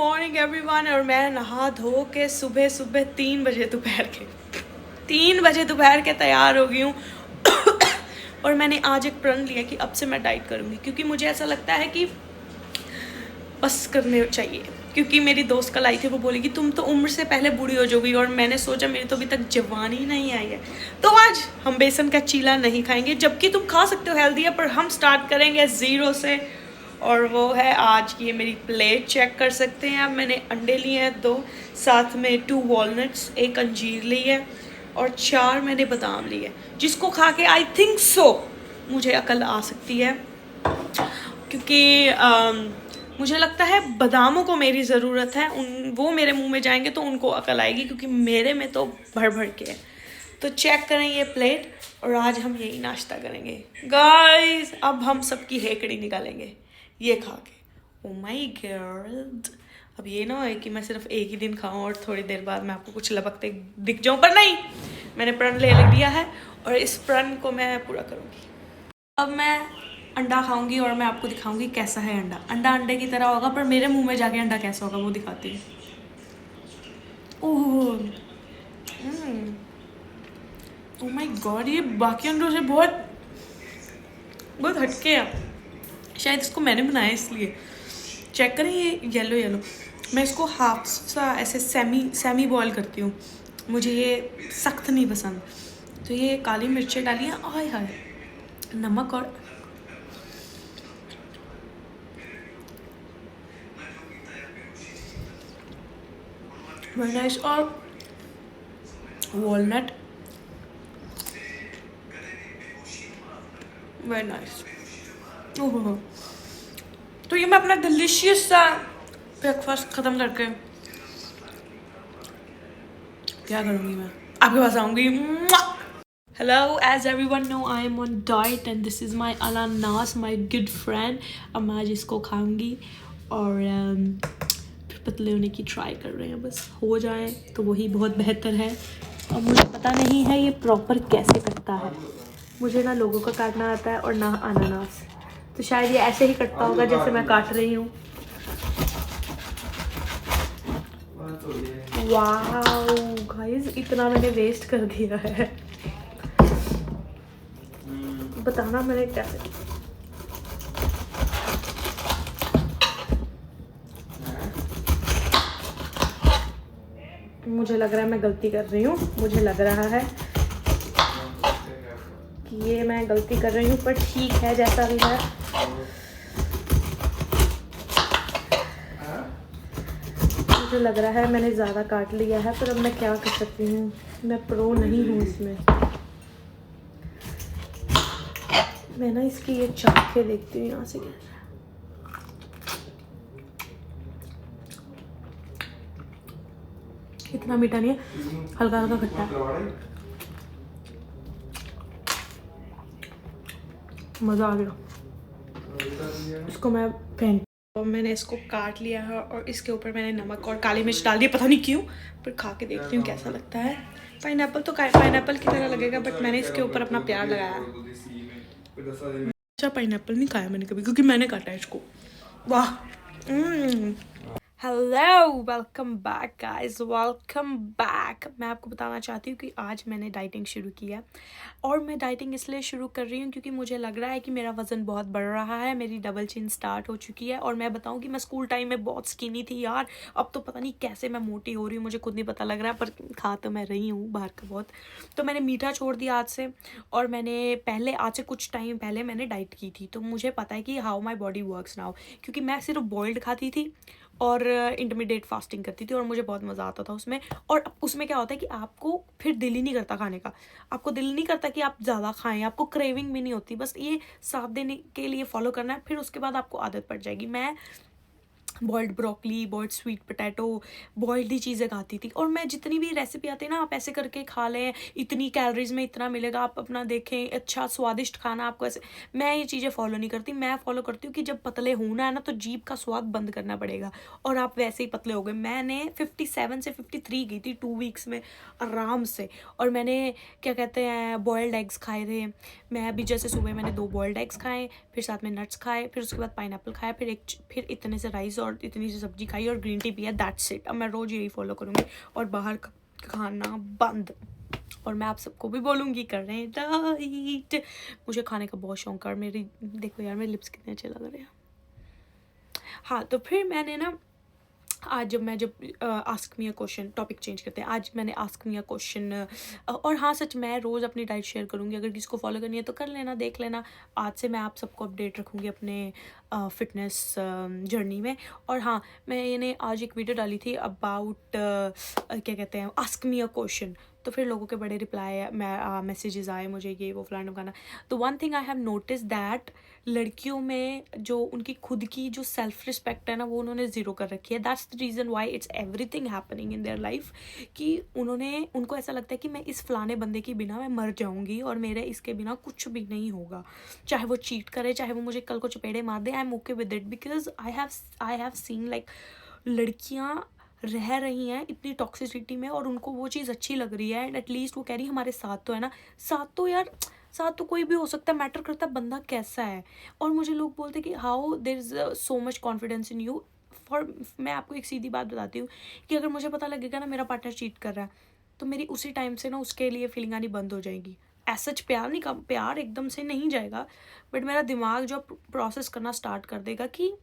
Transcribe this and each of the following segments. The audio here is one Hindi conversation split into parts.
Morning everyone. और मैं नहा धो के सुबह सुबह 3 बजे दोपहर के तैयार हो गई हूँ। और मैंने आज एक प्रण लिया कि अब से मैं डाइट करूँगी, क्योंकि मुझे ऐसा लगता है कि बस करने चाहिए। क्योंकि मेरी दोस्त कल आई थी, वो बोलेगी तुम तो उम्र से पहले बूढ़ी हो जाओगी, और मैंने सोचा मेरी तो अभी तक जवानी नहीं आई है। तो आज हम बेसन का चीला नहीं खाएंगे, जबकि तुम खा सकते हो, हेल्दी है, पर हम स्टार्ट करेंगे ज़ीरो से। और वो है आज की ये मेरी प्लेट, चेक कर सकते हैं आप। मैंने अंडे लिए हैं 2, साथ में 2 वॉलनट्स, 1 अंजीर ली है और 4 मैंने बादाम लिए, जिसको खा के आई थिंक सो मुझे अकल आ सकती है। क्योंकि मुझे लगता है बादामों को मेरी ज़रूरत है, वो मेरे मुंह में जाएंगे तो उनको अकल आएगी, क्योंकि मेरे में तो भर भर के है। तो चेक करें ये प्लेट, और आज हम यही नाश्ता करेंगे गाइस। अब हम सबकी हेकड़ी निकालेंगे ये खा के। ओ माय गॉड, अब ये ना हो कि मैं सिर्फ एक ही दिन खाऊं और थोड़ी देर बाद मैं आपको कुछ लपकते दिख जाऊं, पर नहीं, मैंने प्रण ले लिया है और इस प्रण को मैं पूरा करूँगी। अब मैं अंडा खाऊंगी और मैं आपको दिखाऊंगी कैसा है अंडा। अंडा अंडे की तरह होगा, पर मेरे मुंह में जाके अंडा कैसा होगा वो दिखाती हूँ। ओह माय गॉड, ये बाकी अंडों से बहुत बहुत हटके है। शायद इसको मैंने बनाया इसलिए। चेक करें ये येलो। मैं इसको हाफ सा ऐसे सेमी बॉयल करती हूँ, मुझे ये सख्त नहीं पसंद। तो ये काली मिर्चें डाली हैं, आय हाय, नमक और वेरी नाइस, और वॉलनट, वेरी नाइस। ओह, तो ये मैं अपना डिलीशियस सा ब्रेकफास्ट ख़त्म करके क्या करूँगी, मैं आपके पास आऊँगी। Hello, as everyone know I am on diet and this is my अनानास, माई गुड फ्रेंड। अब मैं आज इसको खाऊँगी और फिर पतले होने की ट्राई कर रहे हैं, बस हो जाए तो वही बहुत बेहतर है। और मुझे पता नहीं है ये प्रॉपर कैसे कटता है, मुझे ना लोगों का काटना आता है और ना अनानास, तो शायद ये ऐसे ही कटता होगा जैसे मैं काट रही हूँ। वाओ गाइस, इतना मैंने वेस्ट कर दिया है, बताना मैंने कैसे। मुझे लग रहा है मैं गलती कर रही हूँ, मुझे लग रहा है कि ये मैं गलती कर रही हूँ, पर ठीक है जैसा भी है। मुझे लग रहा है मैंने ज़्यादा काट लिया है, पर अब मैं क्या कर सकती हूँ, मैं प्रो नहीं हूँ इसमें। मैं ना इसकी ये चाक के देखती हूँ यहाँ से कैसे। इतना मीठा नहीं है, हल्का हल्का खट्टा है, मज़ा आ गया। इसको मैं फेंक, और मैंने इसको काट लिया है और इसके ऊपर मैंने नमक और काली मिर्च डाल दी, पता नहीं क्यों, पर खा के देखती हूँ कैसा लगता है। पाइनएप्पल तो पाइनएप्पल की तरह लगेगा, बट मैंने इसके ऊपर अपना प्यार लगाया। अच्छा, पाइनएप्पल नहीं खाया मैंने कभी, क्योंकि मैंने काटा है इसको। वाह। Hello, welcome back guys, welcome back. मैं आपको बताना चाहती हूँ कि आज मैंने डाइटिंग शुरू की है, और मैं डाइटिंग इसलिए शुरू कर रही हूँ क्योंकि मुझे लग रहा है कि मेरा वज़न बहुत बढ़ रहा है, मेरी डबल चिन स्टार्ट हो चुकी है। और मैं बताऊँ कि मैं स्कूल टाइम में बहुत स्किनी थी यार, अब तो पता नहीं कैसे मैं मोटी हो रही हूँ, मुझे खुद नहीं पता लग रहा है, पर खा तो मैं रही हूँ बाहर का बहुत। तो मैंने मीठा छोड़ दिया आज से, और मैंने पहले आज से कुछ टाइम पहले मैंने डाइट की थी, तो मुझे पता है कि how my body works now. क्योंकि मैं सिर्फ बॉइल्ड खाती थी और इंटरमीडिएट फास्टिंग करती थी, और मुझे बहुत मज़ा आता था उसमें। और उसमें क्या होता है कि आपको फिर दिल ही नहीं करता खाने का, आपको दिल नहीं करता कि आप ज़्यादा खाएं, आपको क्रेविंग भी नहीं होती। बस ये 7 दिन के लिए फॉलो करना है, फिर उसके बाद आपको आदत पड़ जाएगी। मैं boiled broccoli, boiled sweet potato, boiled ही चीज़ें खाती थी। और मैं जितनी भी रेसिपी आती है ना, आप ऐसे करके खा लें, इतनी कैलोरीज में इतना मिलेगा, आप अपना देखें, अच्छा स्वादिष्ट खाना आपको ऐसे। मैं ये चीज़ें फॉलो नहीं करती, मैं फॉलो करती हूँ कि जब पतले होना है ना, तो जीभ का स्वाद बंद करना पड़ेगा, और आप वैसे ही पतले हो गए। मैंने 57 से 53 गई थी 2 वीक्स में आराम से। और मैंने क्या कहते हैं, बॉइल्ड एग्स खाए थे। मैं अभी जैसे सुबह मैंने 2 बॉइल्ड एग्स खाए, फिर साथ में नट्स खाए, फिर उसके बाद पाइनएप्पल खाया, फिर इतने से राइस और और इतनी सी सब्जी खाई और ग्रीन टी पिया, दैट्स इट। अब मैं रोज़ यही फॉलो करूँगी और बाहर खाना बंद। और मैं आप सबको भी बोलूँगी कर रहे हैं डाइट। मुझे खाने का बहुत शौक है और मेरी देखो यार मेरे लिप्स कितने अच्छे लग रहे हैं। हाँ, तो फिर मैंने ना आज जब ask me a question, topic change करते हैं, आज मैंने आस्क मी अ क्वेश्चन। और हाँ सच, मैं रोज़ अपनी डाइट शेयर करूँगी, अगर किसी को फॉलो करनी है तो कर लेना, देख लेना। आज से मैं आप सबको अपडेट रखूँगी अपने फिटनेस जर्नी में। और हाँ, मैंने आज एक वीडियो डाली थी अबाउट क्या कहते हैं, आस्क मी अ क्वेश्चन। तो फिर लोगों के बड़े रिप्लाई मैसेजेस आए मुझे, ये वो फलाना ढिमकाना। तो one thing I have notice that लड़कियों में जो उनकी खुद की जो सेल्फ रिस्पेक्ट है ना, वो उन्होंने ज़ीरो कर रखी है। That's the reason why it's everything happening in their life, कि उनको ऐसा लगता है कि मैं इस फलाने बंदे के बिना मैं मर जाऊंगी और मेरे इसके बिना कुछ भी नहीं होगा। चाहे वो चीट करे, चाहे वो मुझे कल को चपेड़े मार दे, I am okay with it, because I have seen like लड़कियाँ रह रही हैं इतनी टॉक्सिसिटी में और उनको वो चीज़ अच्छी लग रही है, एंड एटलीस्ट वो कह रही है हमारे साथ तो है ना। साथ तो यार, साथ तो कोई भी हो सकता है, मैटर करता है बंदा कैसा है। और मुझे लोग बोलते हैं कि how there is so much confidence in you. For मैं आपको एक सीधी बात बताती हूँ कि अगर मुझे पता लगेगा ना मेरा पार्टनर चीट कर रहा है, तो मेरी उसी टाइम से ना उसके लिए फीलिंग आनी बंद हो जाएगी। ऐसा प्यार नहीं, कम प्यार एकदम से नहीं जाएगा, बट मेरा दिमाग जो प्रोसेस करना स्टार्ट कर देगा कि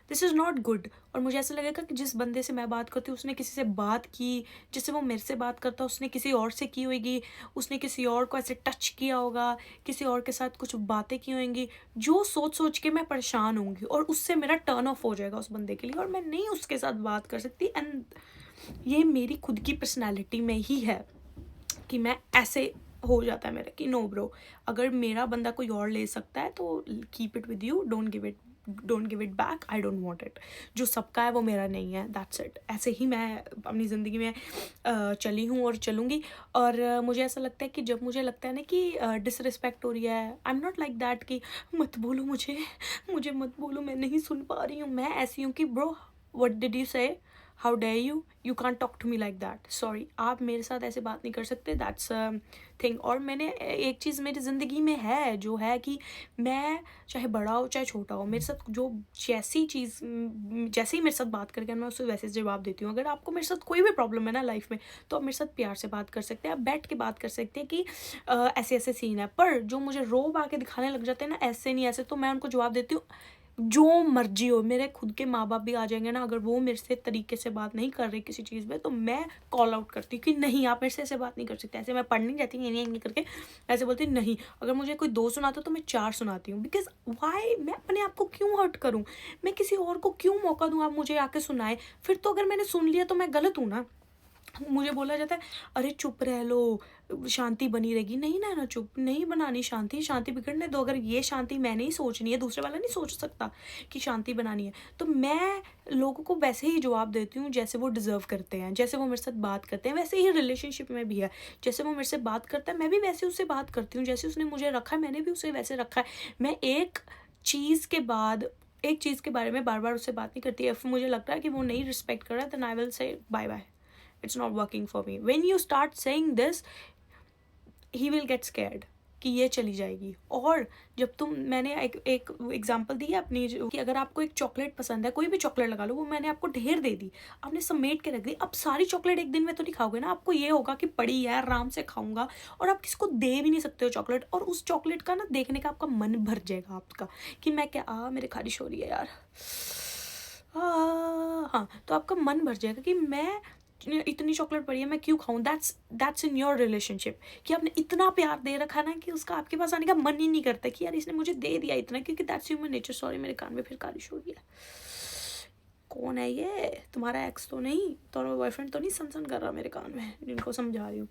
दिस इज़ नॉट गुड। और मुझे ऐसा लगेगा कि जिस बंदे से मैं बात करती हूँ उसने किसी से बात की, जिससे वो मेरे से बात करता उसने किसी और से की होगी, उसने किसी और को ऐसे टच किया होगा, किसी और के साथ कुछ बातें की होंगी, जो सोच सोच के मैं परेशान होंगी और उससे मेरा टर्न ऑफ हो जाएगा उस बंदे के लिए, और मैं नहीं उसके साथ बात कर सकती। एंड ये मेरी खुद की पर्सनैलिटी में ही है कि मैं ऐसे हो जाता है मेरा कि नो ब्रो, अगर मेरा बंदा कोई और ले सकता है तो keep it with you, don't give it back, I don't want it. जो सबका है वो मेरा नहीं है, दैट्स इट। ऐसे ही मैं अपनी ज़िंदगी में चली हूँ और चलूँगी। और मुझे ऐसा लगता है कि जब मुझे लगता है ना कि डिसरिस्पेक्ट हो रही है, I am not like that कि मत बोलो मुझे मत बोलो, मैं नहीं सुन पा रही हूँ। मैं ऐसी हूँ कि bro, what did you say, how dare you can't talk to me like that, sorry, आप मेरे साथ ऐसे बात नहीं कर सकते, दैट्स थिंग। और मैंने एक चीज़ मेरी ज़िंदगी में है जो है कि मैं चाहे बड़ा हो चाहे छोटा हो, मेरे साथ जो जैसे ही मेरे साथ बात करके मैं उससे वैसे जवाब देती हूँ। अगर आपको मेरे साथ कोई भी प्रॉब्लम है ना लाइफ में, तो आप मेरे साथ प्यार से बात कर सकते हैं, आप बैठ के बात कर सकते हैं कि ऐसे ऐसे सीन है। पर जो मुझे रोब आके दिखाने लग जाते हैं ना, ऐसे नहीं ऐसे, तो मैं उनको जवाब देती हूँ जो मर्जी हो। मेरे खुद के माँ बाप भी आ जाएंगे ना, अगर वो मेरे से तरीके से बात नहीं कर रहे किसी चीज़ में, तो मैं कॉल आउट करती हूँ कि नहीं, आप मेरे से ऐसे बात नहीं कर सकते। ऐसे मैं पढ़ नहीं जाती नहीं करके ऐसे बोलती नहीं। अगर मुझे कोई 2 सुनाता तो मैं 4 सुनाती हूँ, बिकॉज वाई, मैं अपने आप को क्यों हर्ट करूँ, मैं किसी और को क्यों मौका दूँ आप मुझे आके सुनाए। फिर तो अगर मैंने सुन लिया तो मैं गलत हूँ ना। मुझे बोला जाता है अरे चुप रह लो, शांति बनी रहेगी। नहीं ना चुप नहीं बनानी शांति, शांति बिगड़ने दो। अगर ये शांति मैंने ही सोचनी है, दूसरे वाला नहीं सोच सकता कि शांति बनानी है, तो मैं लोगों को वैसे ही जवाब देती हूँ जैसे वो डिज़र्व करते हैं। जैसे वो मेरे साथ बात करते हैं वैसे ही रिलेशनशिप में भी है, जैसे वो मेरे से बात करता है मैं भी वैसे उससे बात करती हूँ, जैसे उसने मुझे रखा है मैंने भी उसे वैसे रखा है। मैं एक चीज़ के बारे में बार बार उससे बात नहीं करती। अब मुझे लगता है कि वो नहीं रिस्पेक्ट कर रहा है, then I will say bye bye, it's not working for me. When you start saying this, he will get scared कि ये चली जाएगी। और जब मैंने एक एग्जांपल दी है अपनी, कि अगर आपको एक चॉकलेट पसंद है, कोई भी चॉकलेट लगा लो, वो मैंने आपको ढेर दे दी, आपने समेट के रख दी, अब सारी चॉकलेट एक दिन में तो नहीं खाओगे ना, आपको ये होगा कि पड़ी है आराम से खाऊंगा, और आप किसको दे भी नहीं सकते हो चॉकलेट, और उस चॉकलेट का ना देखने का आपका मन भर जाएगा आपका कि मैं क्या मेरे खारिश हो रही है यार, हाँ, तो आपका मन भर जाएगा कि मैं इतनी चॉकलेट पड़ी है मैं क्यों खाऊं। दैट्स इन योर रिलेशनशिप, कि आपने इतना प्यार दे रखा ना कि उसका आपके पास आने का मन ही नहीं करता कि यार इसने मुझे दे दिया इतना, क्योंकि दैट्स ह्यूमन नेचर। सॉरी, मेरे कान में फिर खारिश हो रही है। कौन है ये? तुम्हारा एक्स तो नहीं, तुम्हारा बॉयफ्रेंड तो नहीं सन कर रहा मेरे कान में, जिनको समझा रही हूँ।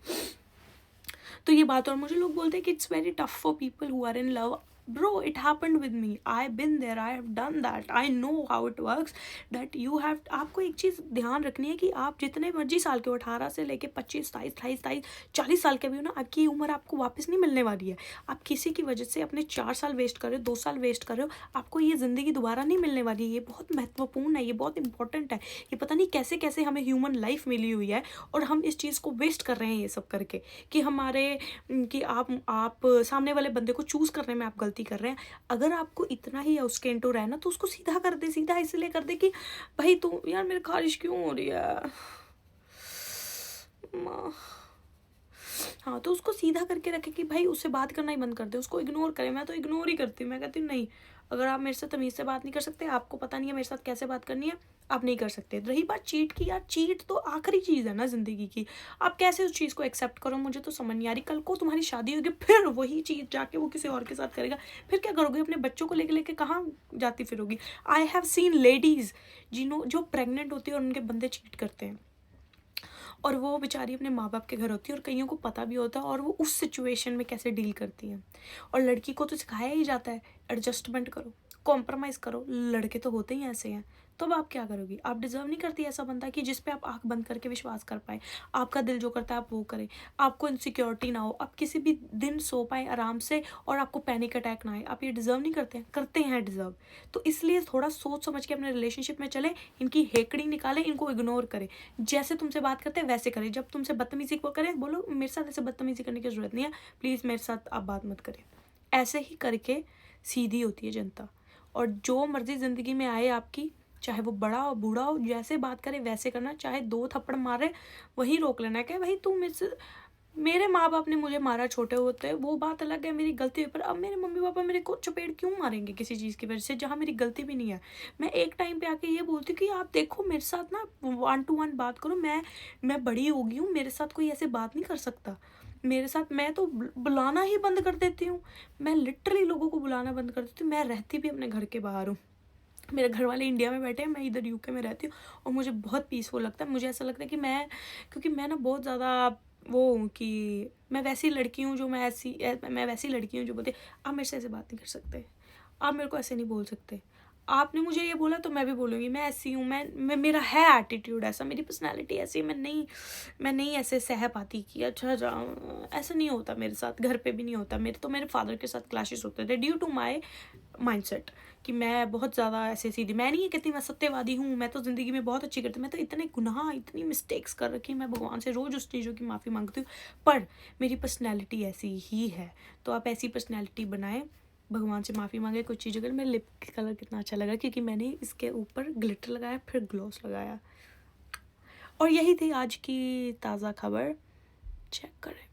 तो ये बात, और मुझे लोग बोलते हैं कि it's very tough for people who are in love. Bro, it happened with me. I've been there. I have done that. I know how it works. That you have, आपको एक चीज़ ध्यान रखनी है कि आप जितने मर्जी साल के हो, 18 से लेके 25, 27, 28, 40 साल के भी हो ना, आपकी उम्र आपको वापस नहीं मिलने वाली है। आप किसी की वजह से अपने 4 साल वेस्ट कर रहे हो, 2 साल वेस्ट कर रहे हो, आपको ये ज़िंदगी दोबारा नहीं मिलने वाली है। ये बहुत महत्वपूर्ण है, ये बहुत इंपॉर्टेंट है। ये पता नहीं कैसे कैसे हमें ह्यूमन लाइफ मिली हुई है और हम इस चीज़ को वेस्ट कर रहे हैं ये सब करके, कि हमारे कि आप सामने वाले बंदे को चूज़ करने में आप गलती गलती कर रहे हैं। अगर आपको इतना ही उसके इंटू रहना तो उसको सीधा कर दे, सीधा इसलिए कर दे कि भाई तू यार मेरी खारिश क्यों हो रही है, हाँ तो उसको सीधा करके रखे कि भाई उससे बात करना ही बंद कर दे, उसको इग्नोर करे। मैं तो इग्नोर ही करती हूँ, मैं कहती हूँ नहीं, अगर आप मेरे से तमीज़ से बात नहीं कर सकते, आपको पता नहीं है मेरे साथ कैसे बात करनी है, आप नहीं कर सकते। रही बात चीट की, यार चीट तो आखिरी चीज़ है ना ज़िंदगी की, आप कैसे उस चीज़ को एक्सेप्ट करो, मुझे तो समझ नहीं आ रही। कल को तुम्हारी शादी होगी फिर वही चीज़ जाके वो किसी और के साथ करेगा, फिर क्या करोगे, अपने बच्चों को लेके लेके कहाँ जाती फिरोगी। आई हैव सीन लेडीज़ जो प्रेग्नेंट होती है और उनके बंदे चीट करते हैं, और वो बेचारी अपने माँ बाप के घर होती है, और कईयों को पता भी होता है, और वो उस सिचुएशन में कैसे डील करती हैं। और लड़की को तो सिखाया ही जाता है एडजस्टमेंट करो, कॉम्प्रोमाइज़ करो, लड़के तो होते ही ऐसे हैं। तो अब आप क्या करोगी, आप डिजर्व नहीं करती ऐसा बंदा कि जिस पे आप आंख बंद करके विश्वास कर पाए, आपका दिल जो करता है आप वो करें, आपको इनसिक्योरिटी ना हो, आप किसी भी दिन सो पाए आराम से और आपको पैनिक अटैक ना आए। आप ये डिजर्व नहीं करते हैं, करते हैं डिजर्व। तो इसलिए थोड़ा सोच समझ के अपने रिलेशनशिप में चले, इनकी हेकड़ी निकाले, इनको इग्नोर करें, जैसे तुमसे बात करते हैं वैसे करें। जब तुमसे बदतमीजी को करें बोलो मेरे साथ ऐसे बदतमीजी करने की जरूरत नहीं है, प्लीज़ मेरे साथ आप बात मत करें। ऐसे ही करके सीधी होती है जनता। और जो मर्जी ज़िंदगी में आए आपकी, चाहे वो बड़ा हो बूढ़ा हो, जैसे बात करे वैसे करना, चाहे 2 थप्पड़ मारे वहीं रोक लेना है कि भाई तू मेरे माँ बाप ने मुझे मारा छोटे होते, वो बात अलग है, मेरी गलती है, पर अब मेरे मम्मी पापा मेरे को चपेट क्यों मारेंगे किसी चीज़ की वजह से जहाँ मेरी गलती भी नहीं है। मैं एक टाइम पे आके ये बोलती हूँ कि आप देखो मेरे साथ ना 1 to 1 बात करो, मैं बड़ी हो गई हूँ, मेरे साथ कोई ऐसे बात नहीं कर सकता। मेरे साथ मैं तो बुलाना ही बंद कर देती हूँ, मैं लिटरली लोगों को बुलाना बंद कर देती हूँ। मैं रहती भी अपने घर के बाहर हूँ, मेरे घर वाले इंडिया में बैठे हैं, मैं इधर यूके में रहती हूँ, और मुझे बहुत पीसफुल लगता है। मुझे ऐसा लगता है कि क्योंकि मैं ना बहुत ज़्यादा वो हूँ कि मैं वैसी लड़की हूँ जो मैं वैसी लड़की हूँ जो बोलती आप मेरे से ऐसे बात नहीं कर सकते, आप मेरे को ऐसे नहीं बोल सकते, आपने मुझे ये बोला तो मैं भी बोलूँगी, मैं ऐसी हूँ, मैं मेरा है एटीट्यूड ऐसा, मेरी पर्सनैलिटी ऐसी है, मैं नहीं ऐसे सह पाती कि अच्छा ऐसा नहीं होता मेरे साथ, घर पे भी नहीं होता। मेरे फादर के साथ क्लैशेस होते थे ड्यू टू माई माइंडसेट कि मैं बहुत ज़्यादा ऐसे सीधी, मैं नहीं कहती मैं सत्यवादी हूँ, मैं तो ज़िंदगी में बहुत अच्छी करती हूँ, मैं तो इतने गुनाह इतनी मिस्टेक्स कर रखी, मैं भगवान से रोज़ उस चीज़ों की माफ़ी मांगती हूँ, पर मेरी पर्सनैलिटी ऐसी ही है। तो आप ऐसी पर्सनैलिटी बनाएं, भगवान से माफ़ी मांगे कुछ चीज़ों के लिए। मेरा लिप कलर कितना अच्छा लगा क्योंकि मैंने इसके ऊपर ग्लिटर लगाया फिर ग्लॉस लगाया। और यही थी आज की ताज़ा खबर, चेक करें।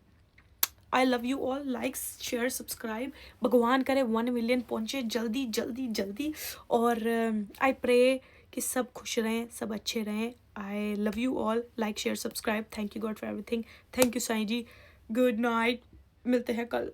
आई love you all, likes share subscribe, भगवान करे 1 मिलियन पहुँचे जल्दी जल्दी जल्दी। और आई प्रे कि सब खुश रहें, सब अच्छे रहें। I love you all, like share subscribe, thank you God for everything, thank you Sai ji, good night, मिलते हैं कल।